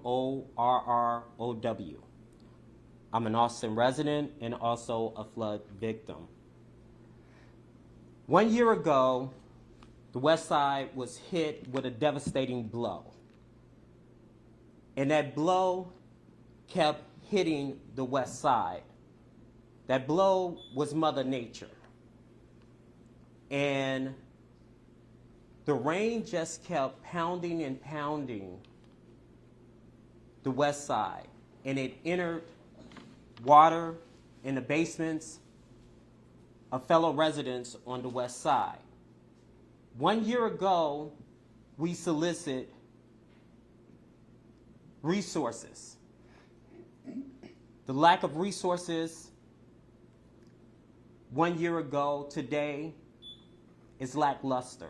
Morrow. I'm an Austin resident and also a flood victim. 1 year ago, the West Side was hit with a devastating blow. And that blow kept hitting the West Side. That blow was Mother Nature. And the rain just kept pounding and pounding the West Side. And it entered water in the basements of fellow residents on the West Side. 1 year ago, we solicit resources. The lack of resources 1 year ago today is lackluster.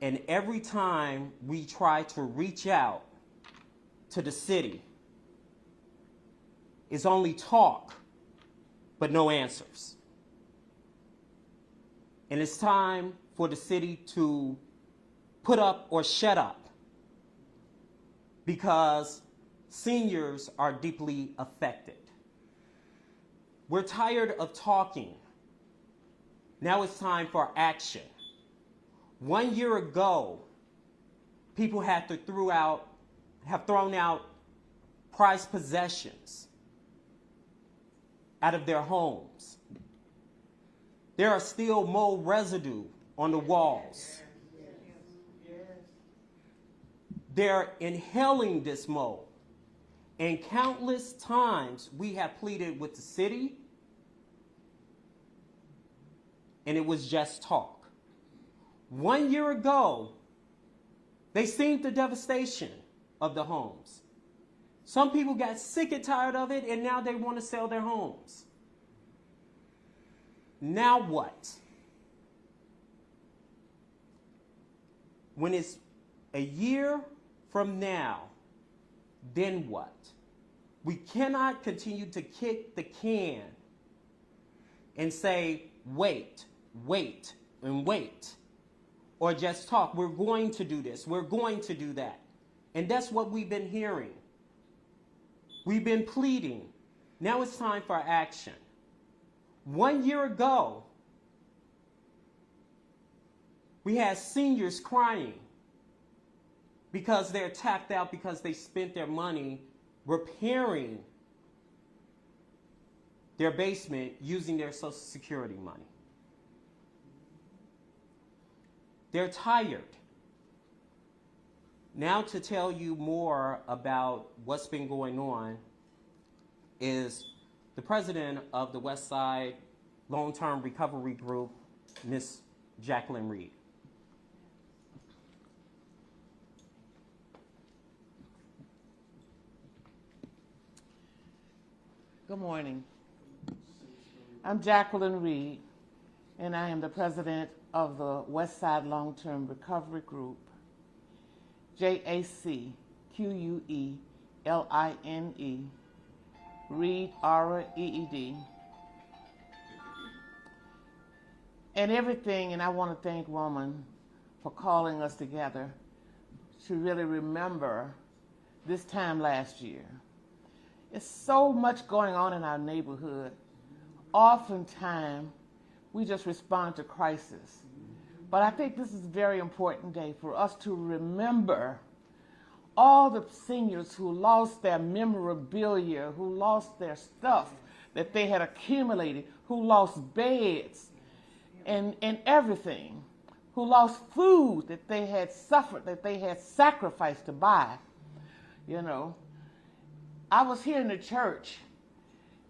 And every time we try to reach out to the city, it's only talk, but no answers. And it's time for the city to put up or shut up, because seniors are deeply affected. We're tired of talking. Now it's time for action. 1 year ago, people have thrown out prized possessions out of their homes. There are still mold residue on the walls. They're inhaling this mold. And countless times we have pleaded with the city, and it was just talk. 1 year ago, they seen the devastation of the homes. Some people got sick and tired of it, and now they want to sell their homes. Now what? When it's a year from now, then what? We cannot continue to kick the can and say, wait, wait, and wait. Or just talk. We're going to do this. We're going to do that. And that's what we've been hearing. We've been pleading. Now it's time for action. 1 year ago, we had seniors crying because they're tapped out because they spent their money repairing their basement using their Social Security money. They're tired. Now to tell you more about what's been going on is the president of the West Side Long-Term Recovery Group, Ms. Jacqueline Reed. Good morning. I'm Jacqueline Reed, and I am the president of the West Side Long-Term Recovery Group, JACQUELINE, Reed, R-E-E-D. And everything, and I want to thank Roman for calling us together to really remember this time last year. There's so much going on in our neighborhood. Oftentimes, we just respond to crisis. But I think this is a very important day for us to remember all the seniors who lost their memorabilia, who lost their stuff that they had accumulated, who lost beds and everything, who lost food that they had suffered, that they had sacrificed to buy. You know, I was here in the church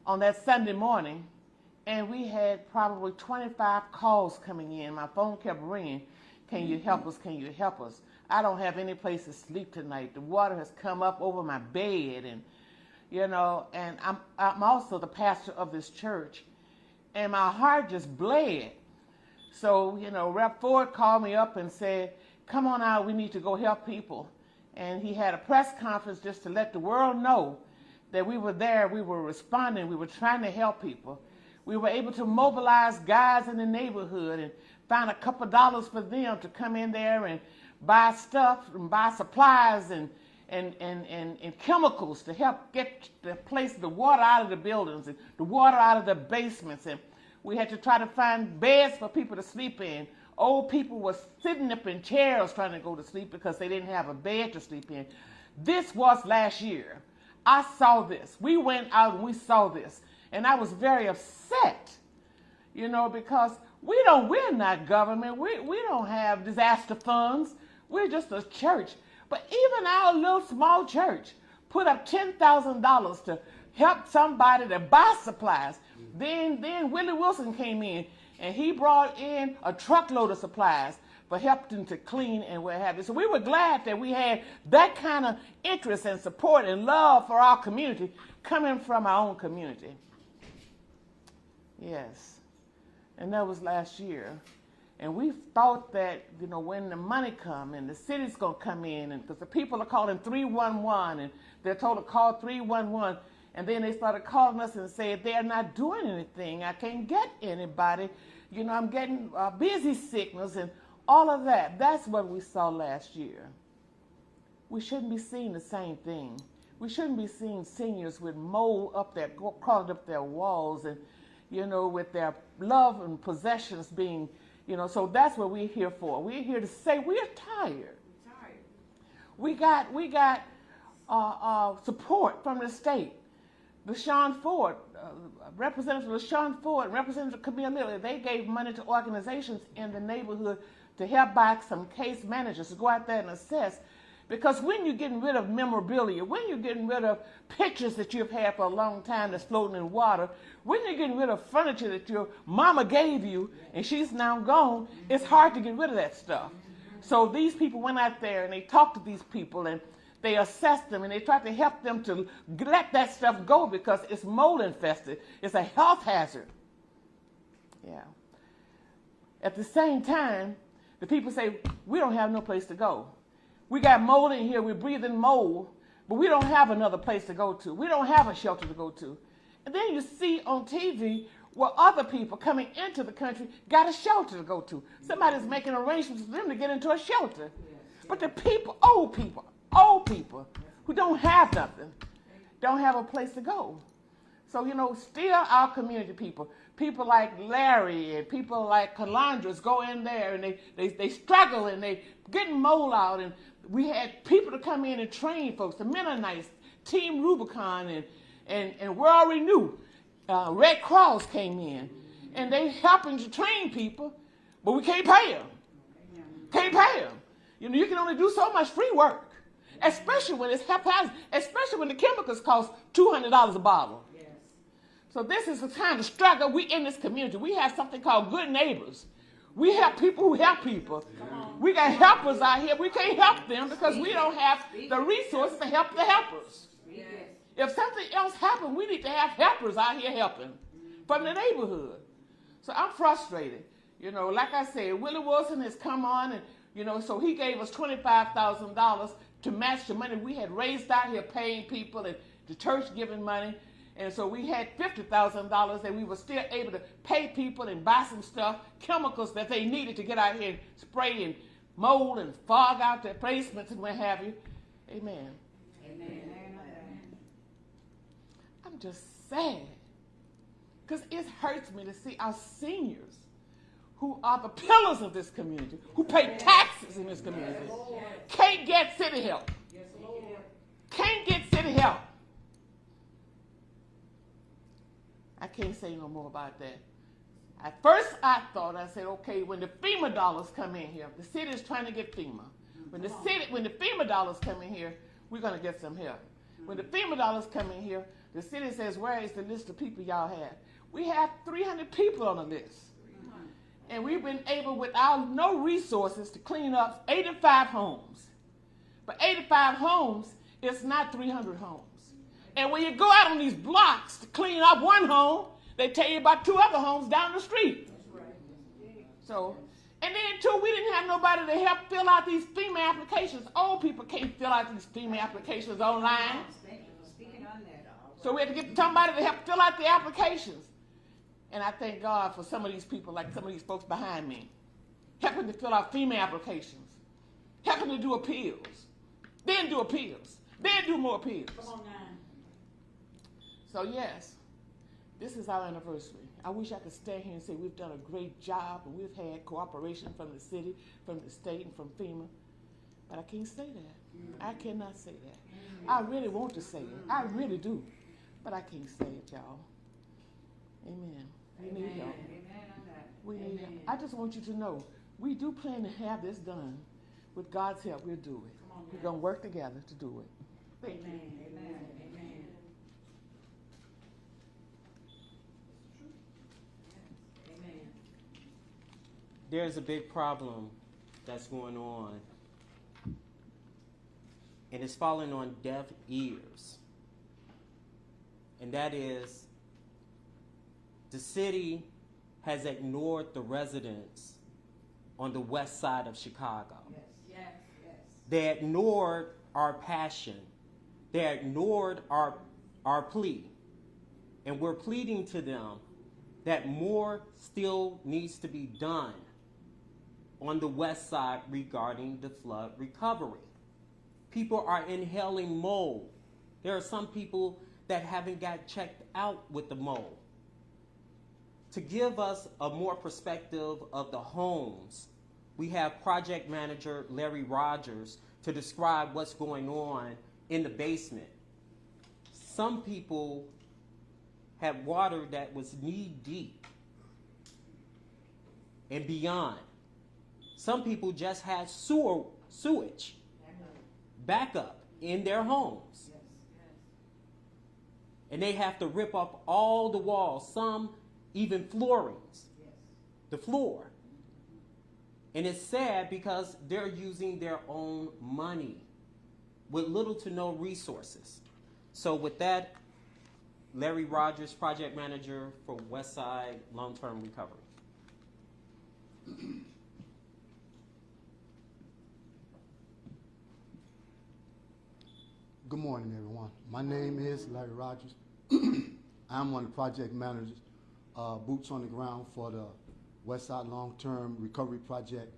on that Sunday morning, and we had probably 25 calls coming in. My phone kept ringing. Can you help us? Can you help us? I don't have any place to sleep tonight. The water has come up over my bed, and you know, and I'm also the pastor of this church, and my heart just bled. So, you know, Rep. Ford called me up and said, come on out, we need to go help people. And he had a press conference just to let the world know that we were there, we were responding, we were trying to help people. We were able to mobilize guys in the neighborhood and find a couple dollars for them to come in there and buy stuff and buy supplies and and chemicals to help get the water out of the buildings and the water out of the basements. And we had to try to find beds for people to sleep in. Old people were sitting up in chairs trying to go to sleep because they didn't have a bed to sleep in. This was last year. I saw this. We went out and we saw this. And I was very upset, because we're not government. We don't have disaster funds. We're just a church. But even our little small church put up $10,000 to help somebody to buy supplies. Then Willie Wilson came in and he brought in a truckload of supplies for helping to clean and what have you. So we were glad that we had that kind of interest and support and love for our community coming from our own community. Yes. And that was last year. And we thought that, when the money come and the city's going to come in, and because the people are calling 311 and they're told to call 311, and then they started calling us and said they're not doing anything. I can't get anybody. I'm getting busy signals and all of that. That's what we saw last year. We shouldn't be seeing the same thing. We shouldn't be seeing seniors with mold up there, crawling up their walls and, with their love and possessions being, so that's what we're here for. We're here to say we're tired. We got support from the state. LaShawn Ford, Representative LaShawn Ford, Representative Camille Lilly, they gave money to organizations in the neighborhood to help buy some case managers to go out there and assess. Because when you're getting rid of memorabilia, when you're getting rid of pictures that you've had for a long time that's floating in water, when you're getting rid of furniture that your mama gave you and she's now gone, it's hard to get rid of that stuff. So these people went out there and they talked to these people and they assessed them and they tried to help them to let that stuff go because it's mold infested. It's a health hazard. Yeah. At the same time, the people say, we don't have no place to go. We got mold in here, we're breathing mold, but we don't have another place to go to. We don't have a shelter to go to. And then you see on TV where other people coming into the country got a shelter to go to. Somebody's making arrangements for them to get into a shelter. But the people, old people who don't have nothing, don't have a place to go. So, still our community people like Larry and people like Calandras go in there and they struggle and they getting mold out. And we had people to come in and train folks, the Mennonites, Team Rubicon and World Renew. Red Cross came in and they helping to train people, but we can't pay them. Can't pay them. You can only do so much free work, especially when it's haphazard, especially when the chemicals cost $200 a bottle. So this is the kind of struggle we in this community. We have something called good neighbors. We have people who help people. We got helpers out here. We can't help them because we don't have the resources to help the helpers. If something else happened, we need to have helpers out here helping from the neighborhood. So I'm frustrated. Like I said, Willie Wilson has come on and, so he gave us $25,000 to match the money we had raised out here paying people and the church giving money. And so we had $50,000 that we were still able to pay people and buy some stuff, chemicals that they needed to get out here and spray and mold and fog out their basements and what have you. Amen. Amen. I'm just sad because it hurts me to see our seniors who are the pillars of this community, who pay taxes in this community, can't get city help. Can't get city help. I can't say no more about that. At first I said, okay, when the FEMA dollars come in here, the city is trying to get FEMA. When the FEMA dollars come in here, we're going to get some help. When the FEMA dollars come in here, the city says, where is the list of people y'all have? We have 300 people on the list. And we've been able, without no resources, to clean up 85 homes. But 85 homes is not 300 homes. And when you go out on these blocks to clean up one home, they tell you about 2 other homes down the street. So, and then too, we didn't have nobody to help fill out these FEMA applications. Old people can't fill out these FEMA applications online. So we had to get somebody to help fill out the applications. And I thank God for some of these people, like some of these folks behind me, helping to fill out FEMA applications, helping to do appeals, then do appeals. Then do more appeals. Come on now. So yes, this is our anniversary. I wish I could stand here and say we've done a great job and we've had cooperation from the city, from the state, and from FEMA. But I can't say that. I cannot say that. I really want to say it. I really do. But I can't say it, y'all. Amen. We need y'all. We need y'all. I just want you to know, we do plan to have this done. With God's help, we'll do it. We're going to work together to do it. Thank you. Amen. There's a big problem that's going on, and it's falling on deaf ears. And that is, the city has ignored the residents on the west side of Chicago. Yes. They ignored our passion. They ignored our plea. And we're pleading to them that more still needs to be done on the west side regarding the flood recovery. People are inhaling mold. There are some people that haven't got checked out with the mold. To give us a more perspective of the homes, we have project manager Larry Rogers to describe what's going on in the basement. Some people had water that was knee deep and beyond. Some people just had sewage backup in their homes. And they have to rip up all the walls, some even floorings, the floor. And it's sad because they're using their own money with little to no resources. So with that, Larry Rogers, project manager for Westside Long-Term Recovery. Good morning, everyone. My name is Larry Rogers. I'm one of the project managers, boots on the ground for the Westside Long-Term Recovery Project,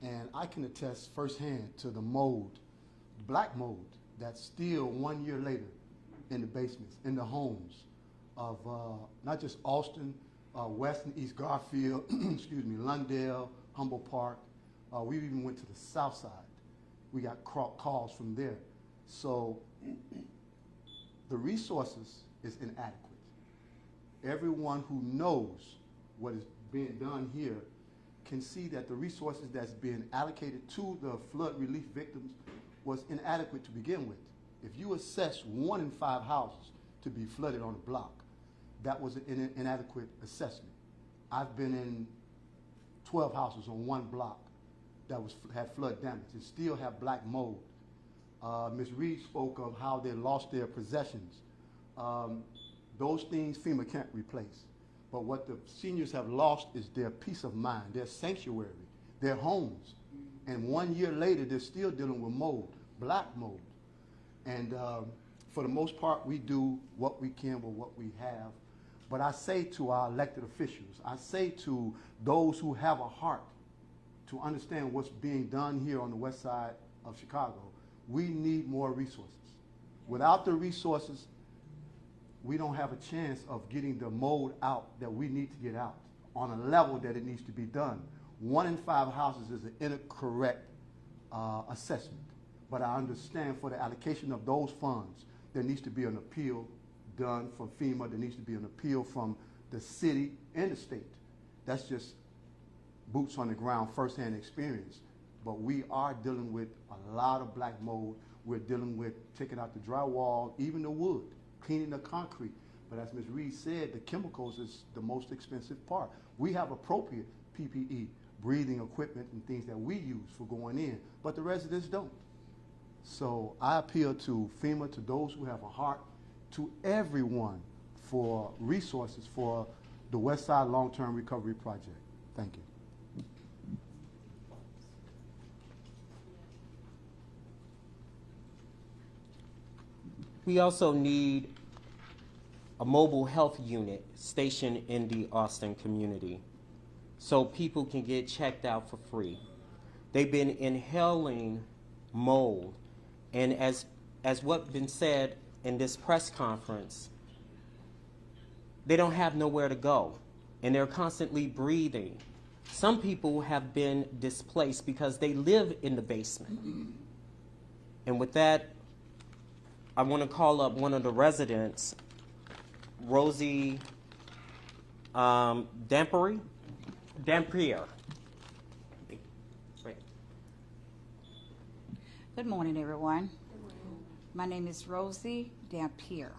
and I can attest firsthand to the mold, black mold, that's still 1 year later in the basements, in the homes of not just Austin, West and East Garfield, excuse me, Lundale, Humboldt Park. We even went to the south side. We got calls from there. So the resources is inadequate. Everyone who knows what is being done here can see that the resources that's being allocated to the flood relief victims was inadequate to begin with. If you assess 1 in 5 houses to be flooded on a block, that was an inadequate assessment. I've been in 12 houses on one block that had flood damage and still have black mold. Ms. Reed spoke of how they lost their possessions. Those things FEMA can't replace. But what the seniors have lost is their peace of mind, their sanctuary, their homes. And 1 year later, they're still dealing with mold, black mold. And for the most part, we do what we can with what we have. But I say to our elected officials, I say to those who have a heart to understand what's being done here on the west side of Chicago, we need more resources. Without the resources, we don't have a chance of getting the mold out that we need to get out on a level that it needs to be done. 1 in 5 houses is an incorrect assessment. But I understand for the allocation of those funds, there needs to be an appeal done from FEMA. There needs to be an appeal from the city and the state. That's just boots on the ground, firsthand experience. But we are dealing with a lot of black mold. We're dealing with taking out the drywall, even the wood, cleaning the concrete. But as Ms. Reed said, the chemicals is the most expensive part. We have appropriate PPE, breathing equipment and things that we use for going in, but the residents don't. So I appeal to FEMA, to those who have a heart, to everyone for resources for the Westside Long-Term Recovery Project. Thank you. We also need a mobile health unit stationed in the Austin community so people can get checked out for free. They've been inhaling mold, and as as what been said in this press conference, they don't have nowhere to go, and they're constantly breathing. Some people have been displaced because they live in the basement. And with that, I want to call up one of the residents, Rosie Dampier. Good morning, everyone. My name is Rosie Dampier.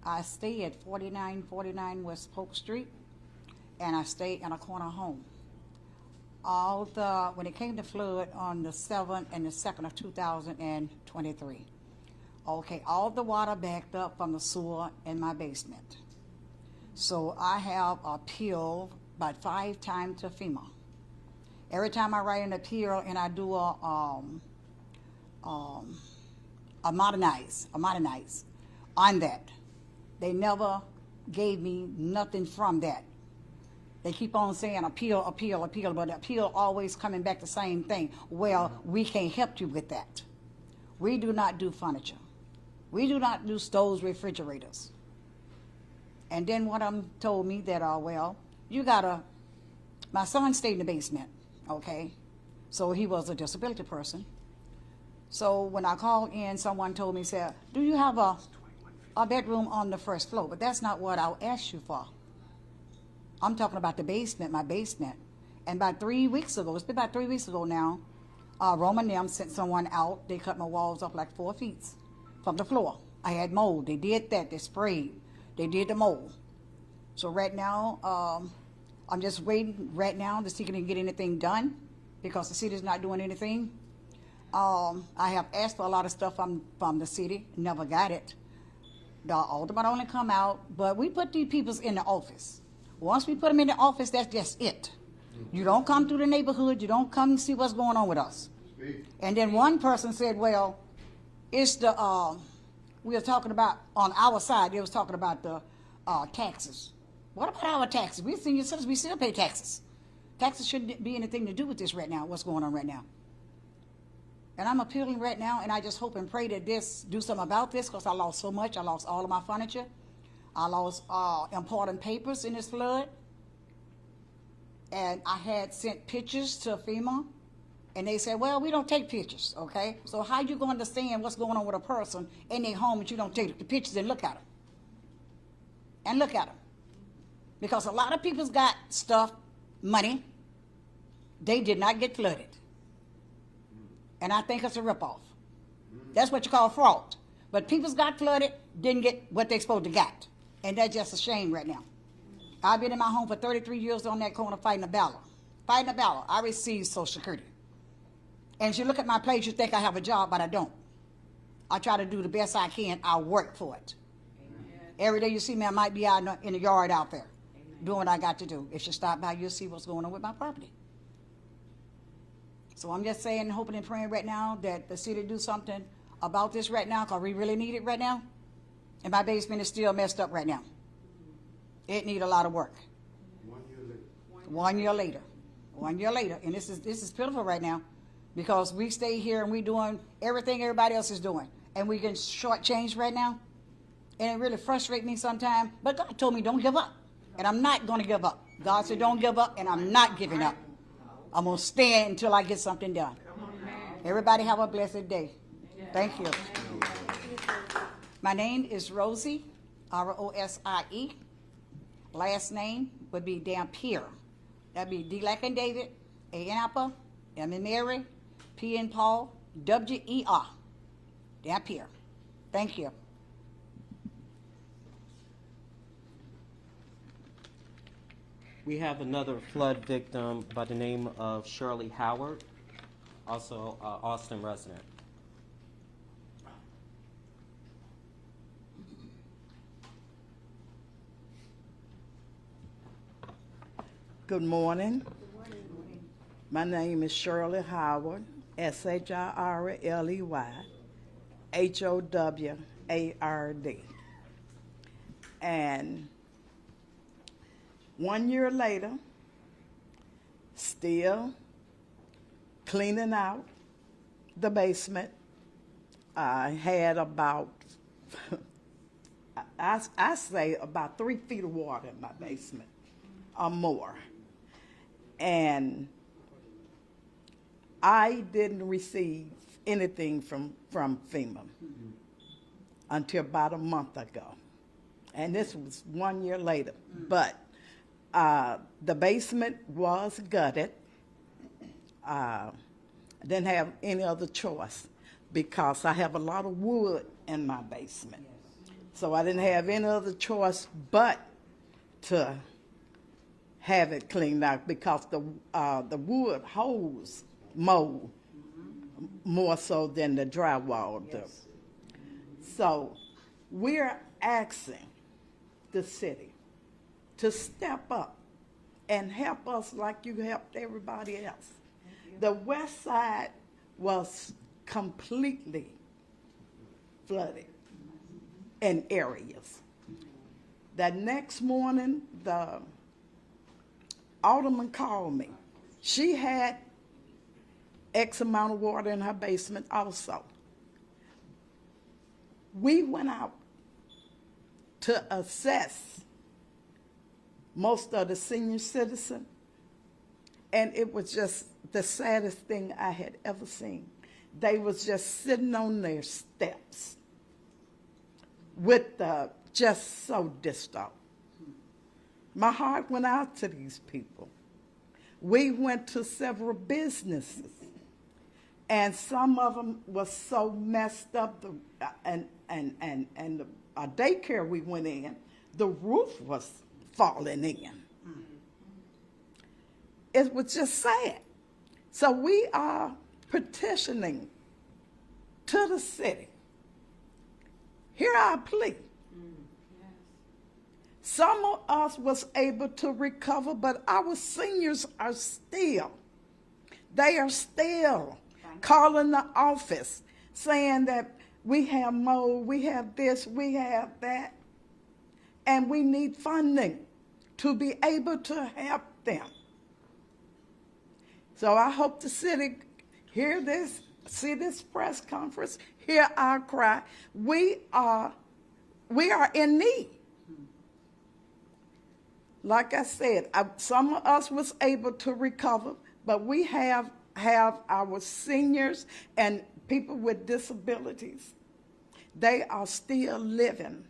I stay at 4949 West Polk Street, and I stay in a corner home. When it came to flood on the 7th and the 2nd of 2023, okay, all the water backed up from the sewer in my basement. So I have appealed about 5 times to FEMA. Every time I write an appeal and I do a modernize on that, they never gave me nothing from that. They keep on saying appeal, but the appeal always coming back the same thing. Well, we can't help you with that. We do not do furniture. We do not do stoves, refrigerators. And then one of them told me that, my son stayed in the basement, okay? So he was a disability person. So when I called in, someone told me, said, do you have a bedroom on the first floor? But that's not what I'll ask you for. I'm talking about the basement, my basement. And about 3 weeks ago, it's been about 3 weeks ago now, Roman them sent someone out. They cut my walls up like 4 feet from the floor. I had mold. They did that. They sprayed. They did the mold. So right now, I'm just waiting right now to see if I can get anything done because the city's not doing anything. I have asked for a lot of stuff from the city, never got it. The alderman only come out, but we put these people in the office. Once we put them in the office, that's just it. You don't come through the neighborhood, you don't come and see what's going on with us. And then one person said, well, it's the, we were talking about, on our side, they was talking about the taxes. What about our taxes? We senior citizens, we still pay taxes. Taxes shouldn't be anything to do with this right now, what's going on right now. And I'm appealing right now, and I just hope and pray that this, do something about this, because I lost so much. I lost all of my furniture. I lost important papers in this flood. And I had sent pictures to FEMA, and they said, well, we don't take pictures, okay? So how you going to understand what's going on with a person in their home if you don't take the pictures and look at them? And look at them. Because a lot of people's got stuff, money, they did not get flooded. And I think it's a ripoff. That's what you call fraud. But people's got flooded, didn't get what they supposed to get. And that's just a shame right now. I've been in my home for 33 years on that corner fighting a battle. Fighting a battle. I received Social Security. And if you look at my place, you think I have a job, but I don't. I try to do the best I can. I work for it. Amen. Every day you see me, I might be out in the yard out there. Amen. Doing what I got to do. If you stop by, you'll see what's going on with my property. So I'm just saying, hoping and praying right now that the city do something about this right now, because we really need it right now. And my basement is still messed up right now. It need a lot of work. 1 year later. 1 year later. 1 year later. And this is pitiful right now, because we stay here and we doing everything everybody else is doing. And we get shortchanged right now. And it really frustrates me sometimes. But God told me don't give up. And I'm not going to give up. God said don't give up, and I'm not giving up. I'm going to stand until I get something done. Everybody have a blessed day. Thank you. My name is Rosie, R-O-S-I-E. Last name would be Dampier. That'd be D like in David, A in Apple, M in Mary, P in Paul, W-E-R. Dampier. Thank you. We have another flood victim by the name of Shirley Howard, also Austin resident. Good morning. My name is Shirley Howard, S-H-I-R-L-E-Y, H-O-W-A-R-D. And 1 year later, still cleaning out the basement. I had about, I say about 3 feet of water in my basement or more. And I didn't receive anything from FEMA until about a month ago. And this was 1 year later. But the basement was gutted. I didn't have any other choice because I have a lot of wood in my basement. So I didn't have any other choice but to have it cleaned out because the wood holds mold more so than the drywall does. So we're asking the city to step up and help us like you helped everybody else. The west side was completely flooded in areas. That next morning, the alderman called me. She had X amount of water in her basement also. We went out to assess most of the senior citizens, and it was just the saddest thing I had ever seen. They was just sitting on their steps with just so distraught. My heart went out to these people. We went to several businesses, and some of them was so messed up. And the daycare we went in, the roof was falling in. It was just sad. So we are petitioning to the city. Hear our plea. Some of us was able to recover, but our seniors are still, they are still calling the office saying that we have mold, we have this, we have that, and we need funding to be able to help them. So I hope the city hear this, see this press conference, hear our cry. We are in need. Like I said, some of us was able to recover, but we have our seniors and people with disabilities. They are still living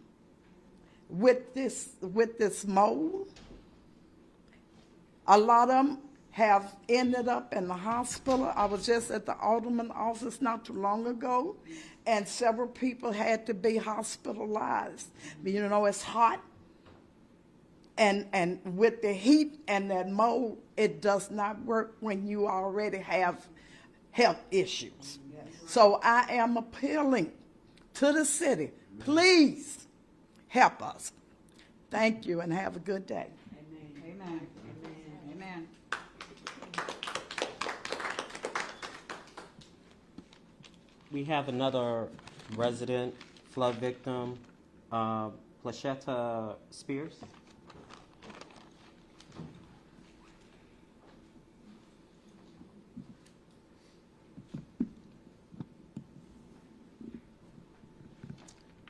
with this mold. A lot of them have ended up in the hospital. I was just at the alderman's office not too long ago, and several people had to be hospitalized. You know, it's hot. And with the heat and that mold, it does not work when you already have health issues. So I am appealing to the city, please help us. Thank you and have a good day. Amen. Amen. We have another resident flood victim, Plachetta Spears.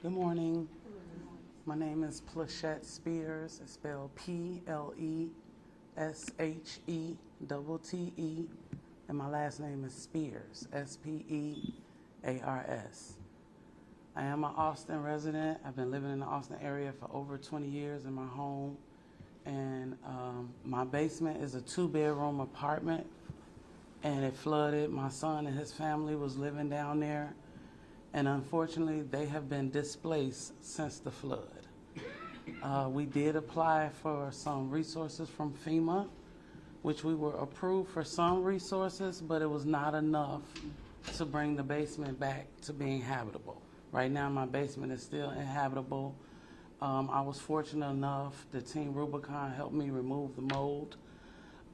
Good morning. My name is Plachette Spears. It's spelled Pleshette, and my last name is Spears, Spears. I am an Austin resident. I've been living in the Austin area for over 20 years in my home, and my basement is a 2-bedroom apartment, and it flooded. My son and his family was living down there. And unfortunately, they have been displaced since the flood. We did apply for some resources from FEMA, which we were approved for some resources, but it was not enough to bring the basement back to being habitable. Right now, my basement is still inhabitable. I was fortunate enough, the Team Rubicon helped me remove the mold.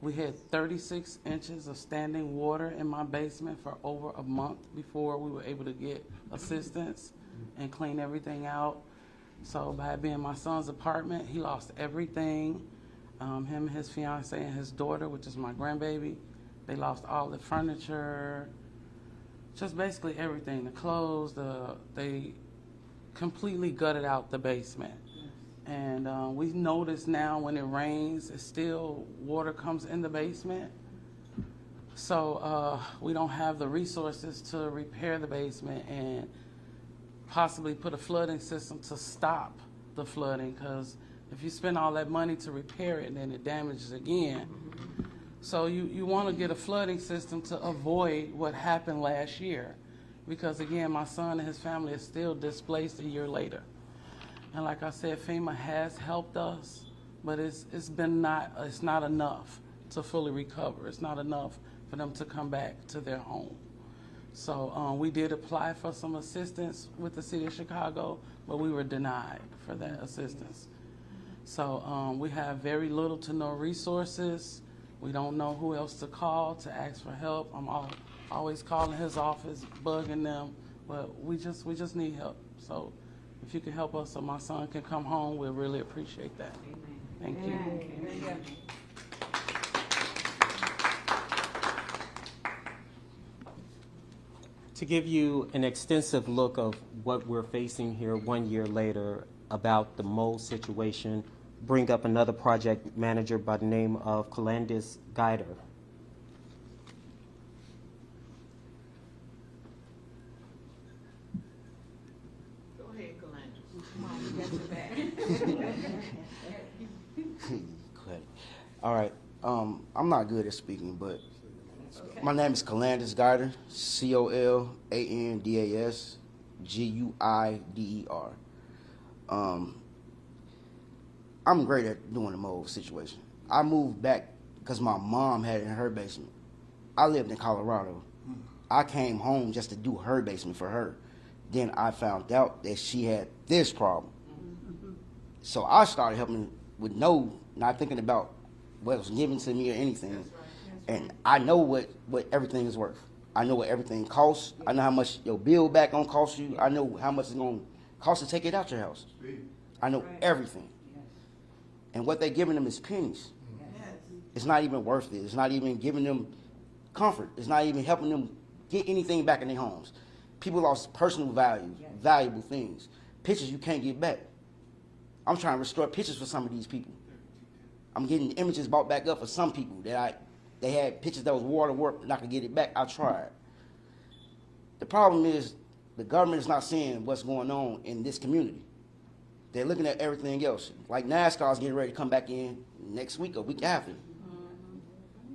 We had 36 inches of standing water in my basement for over a month before we were able to get assistance and clean everything out. So by it being my son's apartment, he lost everything. Him and his fiance and his daughter, which is my grandbaby, they lost all the furniture, Just basically everything. The clothes, they completely gutted out the basement. And we notice now when it rains, it's still water comes in the basement. So we don't have the resources to repair the basement and possibly put a flooding system to stop the flooding, because if you spend all that money to repair it and then it damages again. So you want to get a flooding system to avoid what happened last year, because again, my son and his family is still displaced a year later. And like I said, FEMA has helped us, but it's not enough to fully recover. It's not enough for them to come back to their home. So we did apply for some assistance with the city of Chicago, but we were denied for that assistance. So we have very little to no resources. We don't know who else to call to ask for help. I'm always calling his office, bugging them, but we just need help. So if you can help us so my son can come home, we'll really appreciate that. Thank you. Amen. To give you an extensive look of what we're facing here 1 year later about the mold situation, bring up another project manager by the name of Calandis Guider. Go ahead, Calandra. Come on, you got your back. Good. All right. I'm not good at speaking, but my name is Calandis Guider, COLANDAS GUIDER. I'm great at doing the mold situation. I moved back because my mom had it in her basement. I lived in Colorado. I came home just to do her basement for her. Then I found out that she had this problem. So I started helping with not thinking about what was given to me or anything. And I know what everything is worth. I know what everything costs. I know how much your bill back gonna cost you. I know how much it's gonna cost to take it out your house. I know everything. And what they're giving them is pennies. It's not even worth it. It's not even giving them comfort. It's not even helping them get anything back in their homes. People lost personal values, valuable things. Pictures you can't get back. I'm trying to restore pictures for some of these people. I'm getting images brought back up for some people that they had pictures that was waterwork and I could get it back. I tried. The problem is the government is not seeing what's going on in this community. They're looking at everything else. Like NASCAR's getting ready to come back in next week or week after.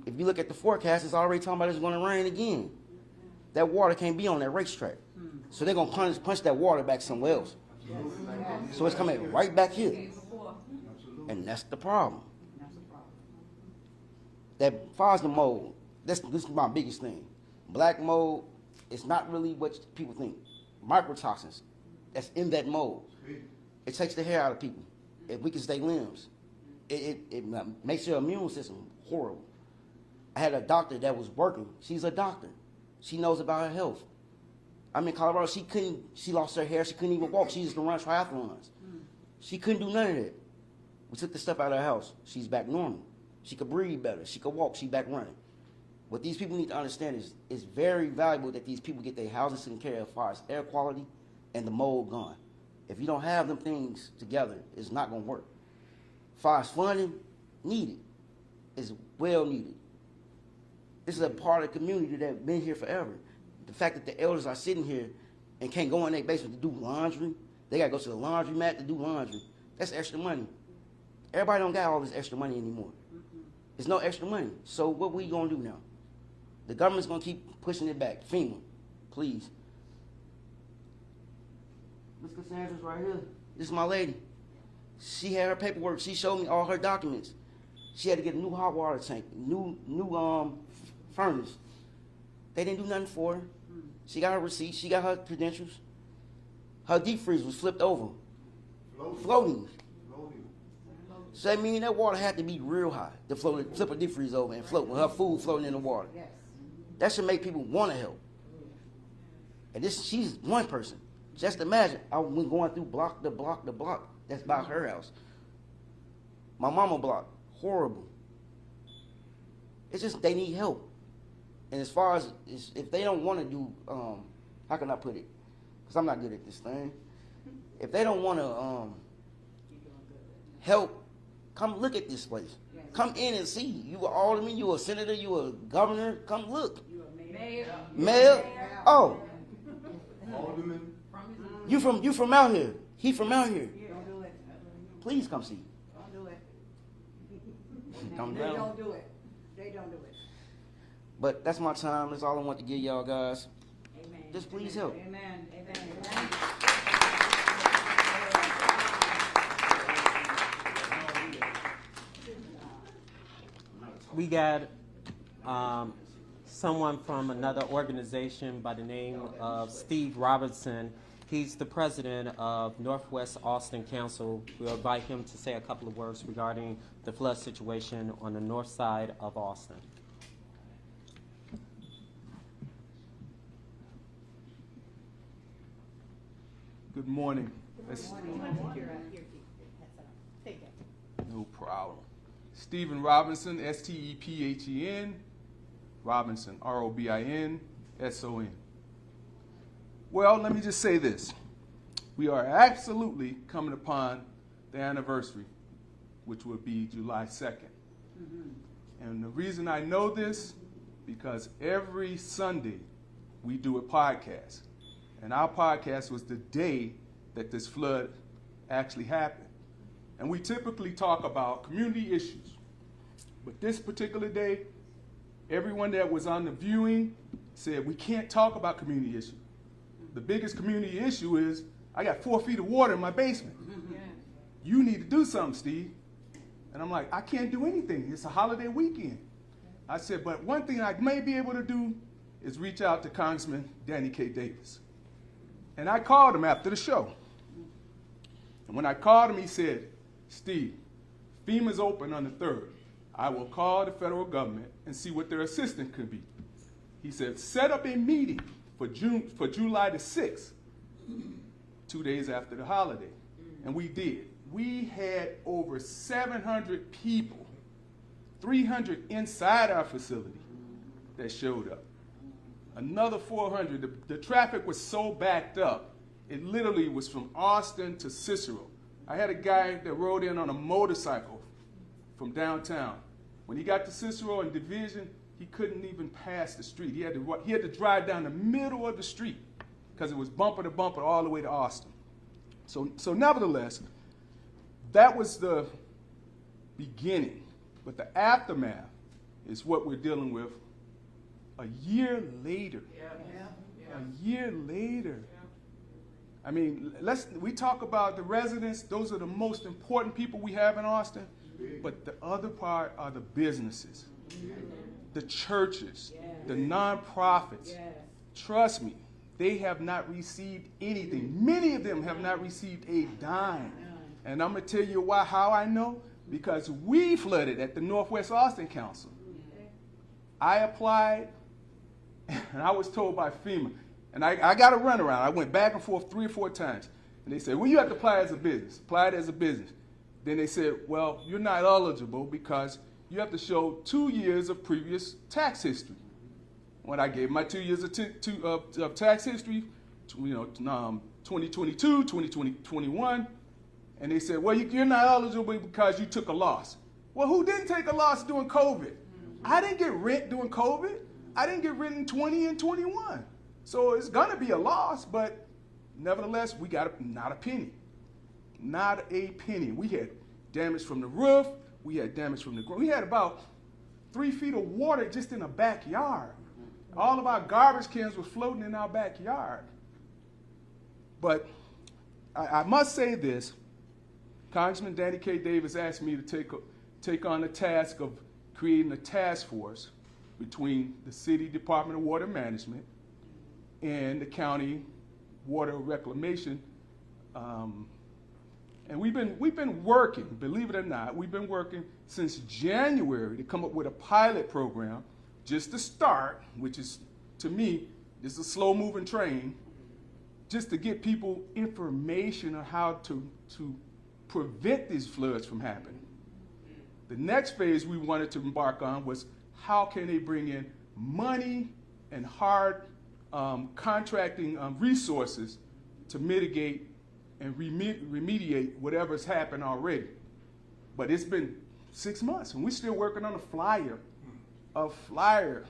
If you look at the forecast, it's already talking about it's going to rain again. That water can't be on that racetrack. So they're going to punch that water back somewhere else. So it's coming right back here. And that's the problem. That far as the mold, this is my biggest thing. Black mold is not really what people think. Microtoxins that's in that mold. It takes the hair out of people. It weakens their limbs. It makes your immune system horrible. I had a doctor that was working. She's a doctor. She knows about her health. I'm in Colorado. She lost her hair. She couldn't even walk. She used to run triathlons. She couldn't do none of that. We took the stuff out of her house. She's back normal. She could breathe better. She could walk. She back running. What these people need to understand is it's very valuable that these people get their houses taken care of as far as air quality and the mold gone. If you don't have them things together, it's not going to work. As far as funding, needed. It's well needed. This is a part of the community that's been here forever. The fact that the elders are sitting here and can't go in their basement to do laundry, they got to go to the laundromat to do laundry. That's extra money. Everybody don't got all this extra money anymore. There's no extra money. So what we going to do now? The government's going to keep pushing it back. FEMA, please. Miss Cassandra's right here. This is my lady. She had her paperwork. She showed me all her documents. She had to get a new hot water tank, new furnace. They didn't do nothing for her. She got her receipt. She got her credentials. Her deep freeze was flipped over. Floating. So that means that water had to be real high to flip a deep freeze over and float with her food floating in the water. That should make people want to help. And she's one person. Just imagine, I was going through block to block to block. That's by her house. My mama block, horrible. It's just they need help. And as far as if they don't want to do, how can I put it? Because I'm not good at this thing. If they don't want to help, come look at this place. Come in and see. You an alderman, you a senator, you a governor. Come look. Mayor. Oh. Alderman. You from out here. He from out here. Please come see. Don't do it. Come They down. don't do it. They don't do it. But that's my time. That's all I want to give y'all guys. Amen. Just please help. Amen. Amen. We got someone from another organization by the name of Steve Robertson. He's the president of Northwest Austin Council. We'll invite him to say a couple of words regarding the flood situation on the north side of Austin. Good morning. No problem. Stephen Robinson, S-T-E-P-H-E-N, Robinson, R-O-B-I-N-S-O-N. Well, let me just say this. We are absolutely coming upon the anniversary, which will be July 2nd. And the reason I know this, because every Sunday we do a podcast. And our podcast was the day that this flood actually happened. And we typically talk about community issues. But this particular day, everyone that was on the viewing said, we can't talk about community issues. The biggest community issue is, I got 4 feet of water in my basement. You need to do something, Steve. And I'm like, I can't do anything. It's a holiday weekend. I said, but one thing I may be able to do is reach out to Congressman Danny K. Davis. And I called him after the show. And when I called him, he said, Steve, FEMA's open on the 3rd. I will call the federal government and see what their assistance could be. He said, set up a meeting for July the 6th, 2 days after the holiday. And we did. We had over 700 people, 300 inside our facility that showed up. Another 400. The traffic was so backed up, it literally was from Austin to Cicero. I had a guy that rode in on a motorcycle from downtown. When he got to Cicero and Division, he couldn't even pass the street. He had to drive down the middle of the street because it was bumper to bumper all the way to Austin. So nevertheless, that was the beginning. But the aftermath is what we're dealing with a year later. A year later. I mean, we talk about the residents. Those are the most important people we have in Austin. But the other part are the businesses, the churches, the nonprofits. Trust me, they have not received anything. Many of them have not received a dime. And I'm going to tell you how I know. Because we flooded at the Northwest Austin Council. I applied, and I was told by FEMA, and I got a runaround. I went back and forth 3 or 4 times. And they said, well, you have to apply as a business. Apply it as a business. Then they said, well, you're not eligible because you have to show 2 years of previous tax history. When I gave my 2 years of tax history, 2022, 2021, and they said, well, you're not eligible because you took a loss. Well, who didn't take a loss during COVID? I didn't get rent during COVID. I didn't get rent in 20 and 21. So it's going to be a loss, but nevertheless, we got not a penny. Not a penny. We had damage from the roof. We had damage from the ground. We had about 3 feet of water just in the backyard. All of our garbage cans were floating in our backyard. But I must say this. Congressman Danny K. Davis asked me to take on the task of creating a task force between the City Department of Water Management and the County Water Reclamation. And we've been working, believe it or not, we've been working since January to come up with a pilot program just to start, which is, to me, is a slow-moving train, just to get people information on how to prevent these floods from happening. The next phase we wanted to embark on was how can they bring in money and hard contracting resources to mitigate and remediate whatever's happened already. But it's been 6 months, and we're still working on a flyer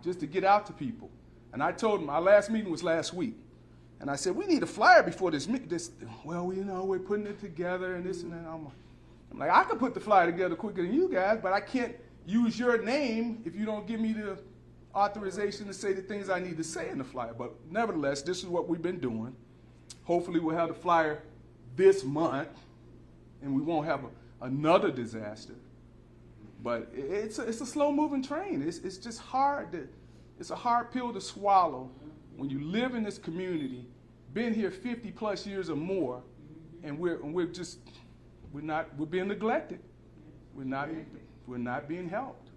just to get out to people. And I told them, our last meeting was last week, and I said, we need a flyer before this, well, we're putting it together and this and that. I'm like, I can put the flyer together quicker than you guys, but I can't use your name if you don't give me the authorization to say the things I need to say in the flyer. But nevertheless, this is what we've been doing. Hopefully we'll have the flyer this month, and we won't have another disaster. But it's a slow-moving train. It's just hard. It's a hard pill to swallow when you live in this community, been here 50+ years or more, and we're being neglected. We're not being helped.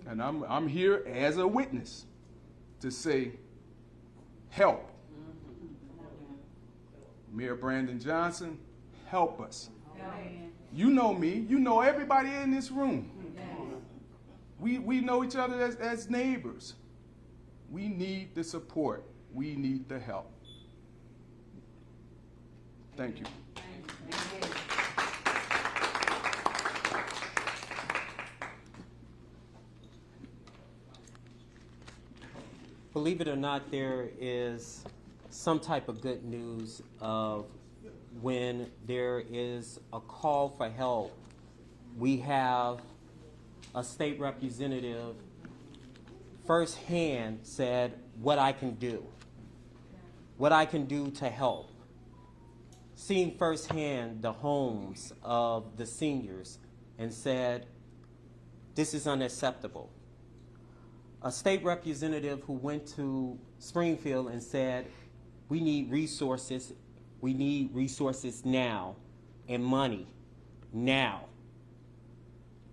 And I'm here as a witness to say, help. Mayor Brandon Johnson, help us. You know me. You know everybody in this room. We know each other as neighbors. We need the support. We need the help. Thank you. Believe it or not, there is some type of good news of when there is a call for help. We have a state representative firsthand said what I can do to help. Seen firsthand the homes of the seniors and said, this is unacceptable. A state representative who went to Springfield and said, we need resources now and money now.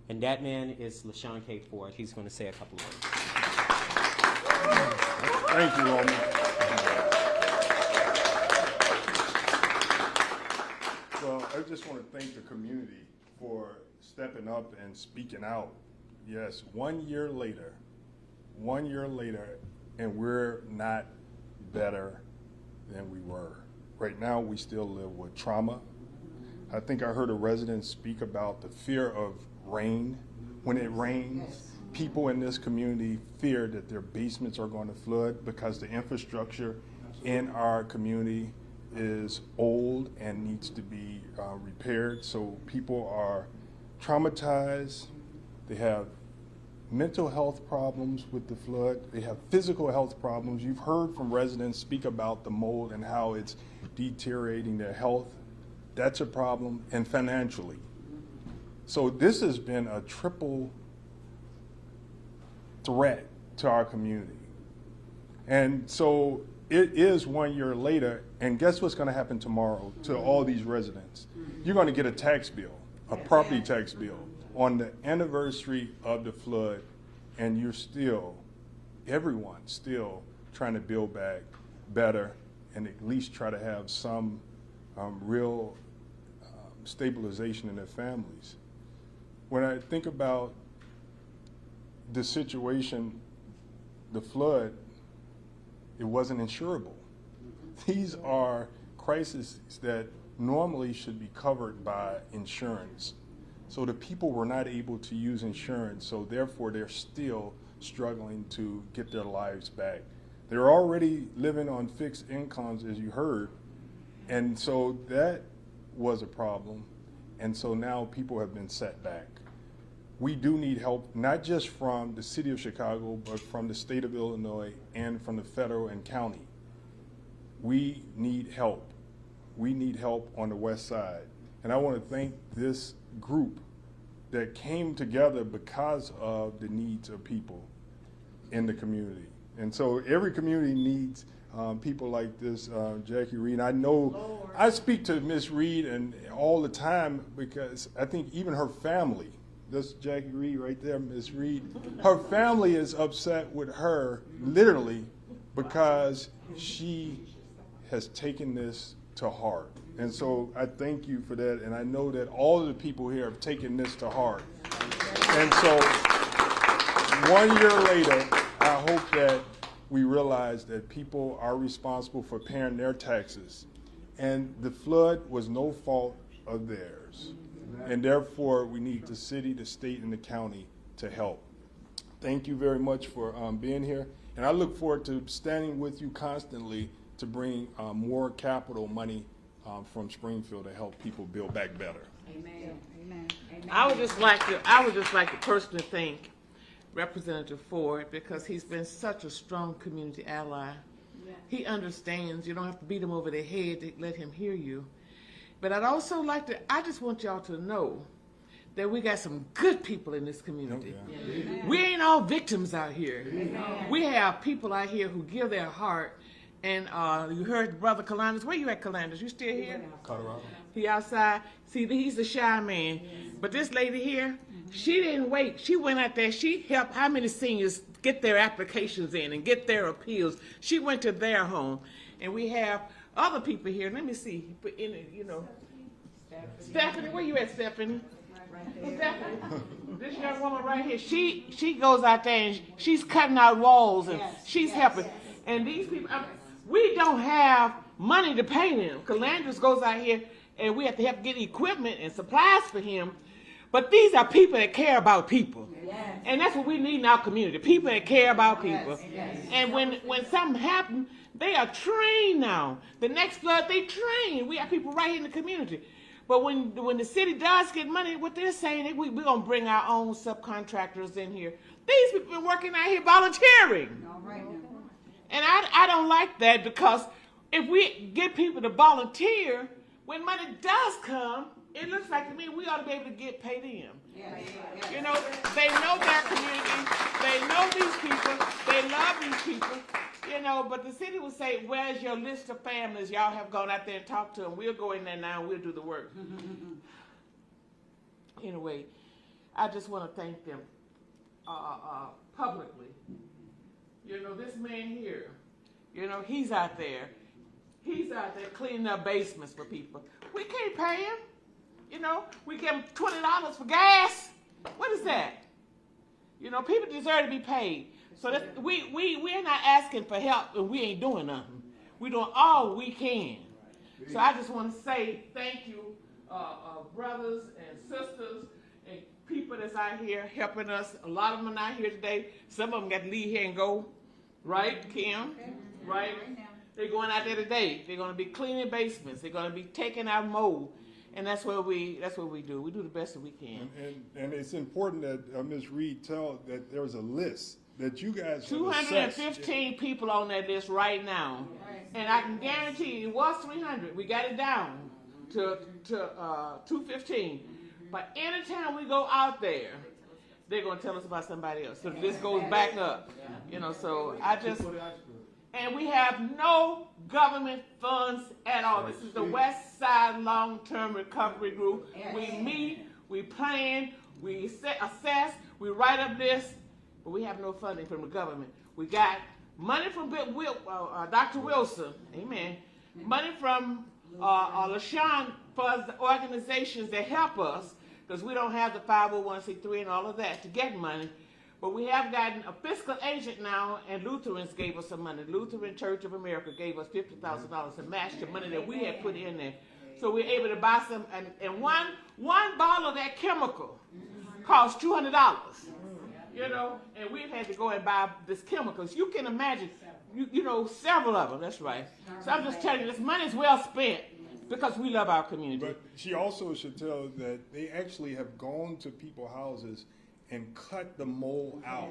And that man is LaShawn K. Ford. He's going to say a couple of words. Thank you, Roman. Well, I just want to thank the community for stepping up and speaking out. Yes, 1 year later, and we're not better than we were. Right now, we still live with trauma. I think I heard a resident speak about the fear of rain. When it rains, people in this community fear that their basements are going to flood because the infrastructure in our community is old and needs to be repaired. So people are traumatized. They have mental health problems with the flood. They have physical health problems. You've heard from residents speak about the mold and how it's deteriorating their health. That's a problem, and financially. So this has been a triple threat to our community. And so it is 1 year later, and guess what's going to happen tomorrow to all these residents? You're going to get a tax bill, a property tax bill, on the anniversary of the flood, and you're still, everyone's still trying to build back better and at least try to have some real stabilization in their families. When I think about the situation, the flood, it wasn't insurable. These are crises that normally should be covered by insurance. So the people were not able to use insurance, so therefore they're still struggling to get their lives back. They're already living on fixed incomes, as you heard, and so that was a problem. And so now people have been set back. We do need help, not just from the city of Chicago, but from the state of Illinois and from the federal and county. We need help. We need help on the west side. And I want to thank this group that came together because of the needs of people in the community. And so every community needs people like this, Jackie Reed. I know, I speak to Miss Reed and all the time because I think even her family, this Jackie Reed right there, Miss Reed, her family is upset with her literally because she has taken this to heart. And so I thank you for that, and I know that all of the people here have taken this to heart. And so 1 year later, I hope that we realize that people are responsible for paying their taxes. And the flood was no fault of theirs. And therefore, we need the city, the state, and the county to help. Thank you very much for being here. And I look forward to standing with you constantly to bring more capital money from Springfield to help people build back better. Amen. Amen. Amen. I would just like to personally thank Representative Ford because he's been such a strong community ally. He understands. You don't have to beat him over the head to let him hear you. But I'd also like to, I just want y'all to know that we got some good people in this community. Amen. We ain't all victims out here. Amen. We have people out here who give their heart. And you heard Brother Calanders. Where you at, Calanders? You still here? Colorado. He outside. See, he's the shy man. But this lady here, she didn't wait. She went out there. She helped how many seniors get their applications in and get their appeals. She went to their home. And we have other people here. Let me see. But in it, you know. Stephanie, where you at, Stephanie? Stephanie, this young woman right here, she goes out there and she's cutting out walls and she's helping. And these people, we don't have money to pay them. Calanders goes out here and we have to help get equipment and supplies for him. But these are people that care about people. Yes. And that's what we need in our community, people that care about people. Yes. And when something happens, they are trained now. The next flood, they train. We have people right here in the community. But when the city does get money, what they're saying, we're going to bring our own subcontractors in here. These people been working out here volunteering. All right. And I don't like that because if we get people to volunteer, when money does come, it looks like to me we ought to be able to get paid in. Yes. You know, they know their community, they know these people, they love these people, you know, but the city will say, where's your list of families? Y'all have gone out there and talked to them. We'll go in there now and we'll do the work. Anyway, I just want to thank them publicly. You know, this man here, you know, he's out there cleaning up basements for people. We can't pay him. You know, we give him $20 for gas. What is that? You know, people deserve to be paid. So that's, we're not asking for help and we ain't doing nothing. We're doing all we can. So I just want to say thank you, brothers and sisters and people that's out here helping us. A lot of them are not here today. Some of them got to leave here and go. Right, Kim? Right? They're going out there today. They're going to be cleaning basements. They're going to be taking out mold. And that's what we do. We do the best that we can. And it's important that Ms. Reed tell that there's a list that you guys 215 people on that list right now. And I can guarantee you, it was 300. We got it down to 215. But anytime we go out there, they're going to tell us about somebody else. So the list goes back up. You know, so and we have no government funds at all. This is the West Side Long-Term Recovery Group. We meet, we plan, we assess, we write up lists, but we have no funding from the government. We got money from Dr. Wilson, amen, money from LaShawn for the organizations that help us, because we don't have the 501c3 and all of that to get money. But we have gotten a fiscal agent now, and Lutherans gave us some money. Lutheran Church of America gave us $50,000 to match the money that we had put in there. So we're able to buy some, and one bottle of that chemical costs $200. You know, and we've had to go and buy this chemicals. You can imagine, you know, several of them. That's right. So I'm just telling you, this money is well spent because we love our community. But she also should tell that they actually have gone to people's houses and cut the mold out.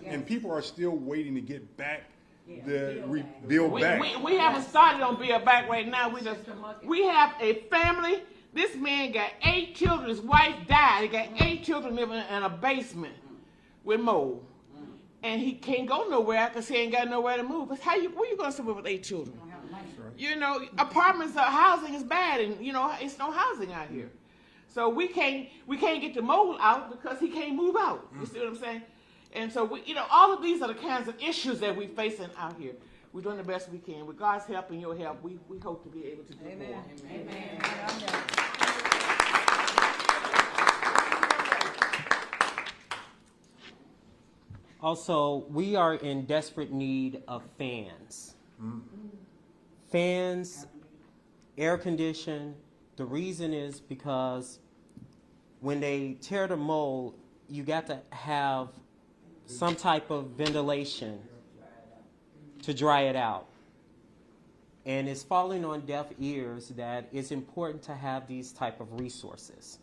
And people are still waiting to get back build back. We haven't started on build back right now. We have a family. This man got 8 children. His wife died. He got 8 children living in a basement with mold. And he can't go nowhere because he ain't got nowhere to move. But where you going to live with 8 children? You know, apartments, housing is bad, and you know, it's no housing out here. So we can't get the mold out because he can't move out. You see what I'm saying? And so you know, all of these are the kinds of issues that we're facing out here. We're doing the best we can. With God's help and your help, we hope to be able to do more. Amen. Also, we are in desperate need of fans. Fans, air condition. The reason is because when they tear the mold, you got to have some type of ventilation to dry it out. And it's falling on deaf ears that it's important to have these type of resources.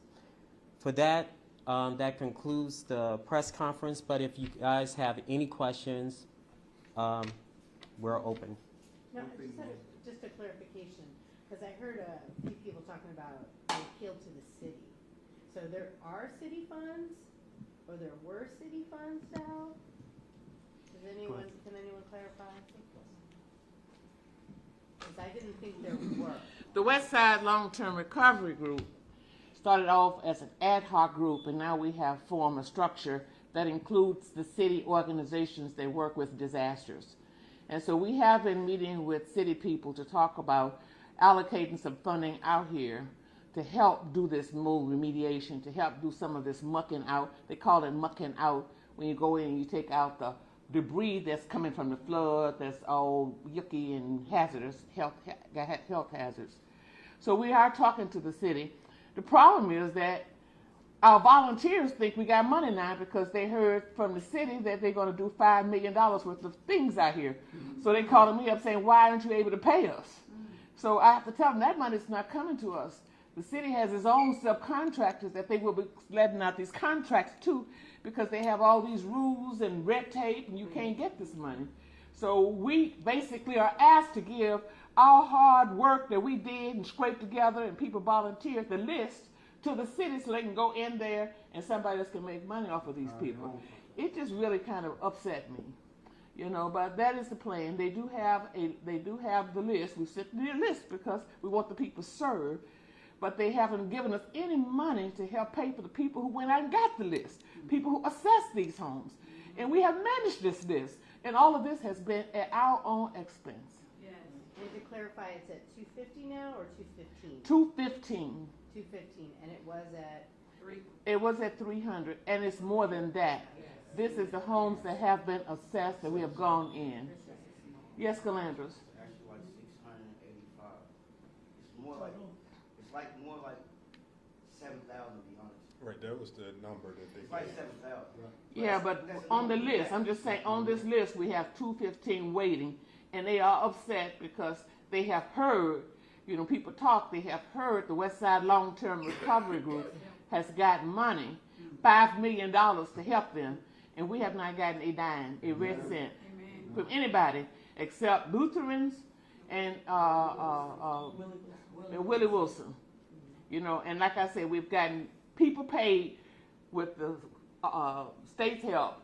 For that, that concludes the press conference, but if you guys have any questions, we're open. No, just a clarification, because I heard a few people talking about the appeal to the city. So there are city funds, or there were city funds now? Can anyone clarify? Because I didn't think there were. The West Side Long-Term Recovery Group started off as an ad hoc group, and now we have formed a structure that includes the city organizations that work with disasters. And so we have been meeting with city people to talk about allocating some funding out here to help do this mold remediation, to help do some of this mucking out. They call it mucking out when you go in and you take out the debris that's coming from the flood, that's all yucky and hazardous, health hazards. So we are talking to the city. The problem is that our volunteers think we got money now because they heard from the city that they're going to do $5 million worth of things out here. So they calling me up saying, why aren't you able to pay us? So I have to tell them that money's not coming to us. The city has its own subcontractors that they will be letting out these contracts to because they have all these rules and red tape and you can't get this money. So we basically are asked to give our hard work that we did and scraped together and people volunteered the list to the city so they can go in there and somebody else can make money off of these people. It just really kind of upset me, you know, but that is the plan. They do have the list. We sent the list because we want the people served, but they haven't given us any money to help pay for the people who went out and got the list, people who assessed these homes. And we have managed this list, and all of this has been at our own expense. Yes. And to clarify, it's at 250 now or 215? 215. 215, and it was at 3. It was at 300, and it's more than that. This is the homes that have been assessed that we have gone in. Yes, Calandras. Actually, like 685. It's more like 7,000 to be honest. Right, that was the number that they It's like gave. 7,000. Yeah, but on the list, I'm just saying, on this list, we have 215 waiting, and they are upset because they have heard, you know, people talk, they have heard the West Side Long-Term Recovery Group has gotten money, $5 million to help them, and we have not gotten a dime, a red cent from anybody except Lutherans and Willie Wilson. You know, and like I said, we've gotten people paid with the state's help,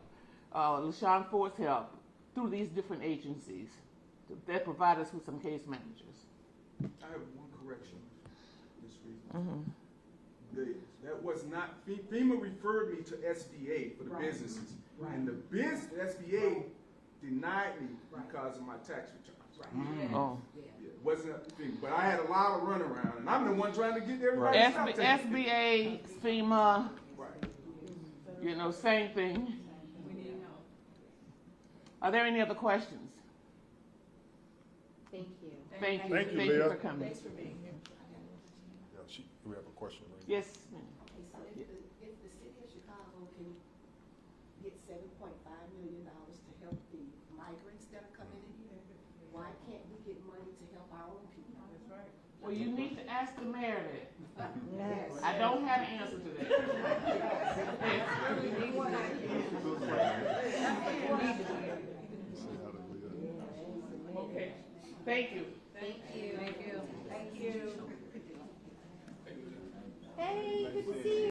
LaShawn Ford's help, through these different agencies that provide us with some case managers. I have one correction, Ms. Reed. That was not, FEMA referred me to SBA for the businesses. And the SBA denied me because of my tax returns. Oh. Yeah, it wasn't a thing, but I had a lot of runaround, and I'm the one trying to get everybody stuff taken. SBA, FEMA, Right. you know, same thing. Are there any other questions? Thank you. Thank you. Thank you, Thank you Leah. for coming. Yeah, we have a question right Yes, ma'am. If the city of Chicago can get $7.5 million to help the migrants that are coming in here, why can't we get money to help our own people? That's right. Well, you need to ask the mayor that. I don't have an answer to that. Okay. Thank you. Thank you.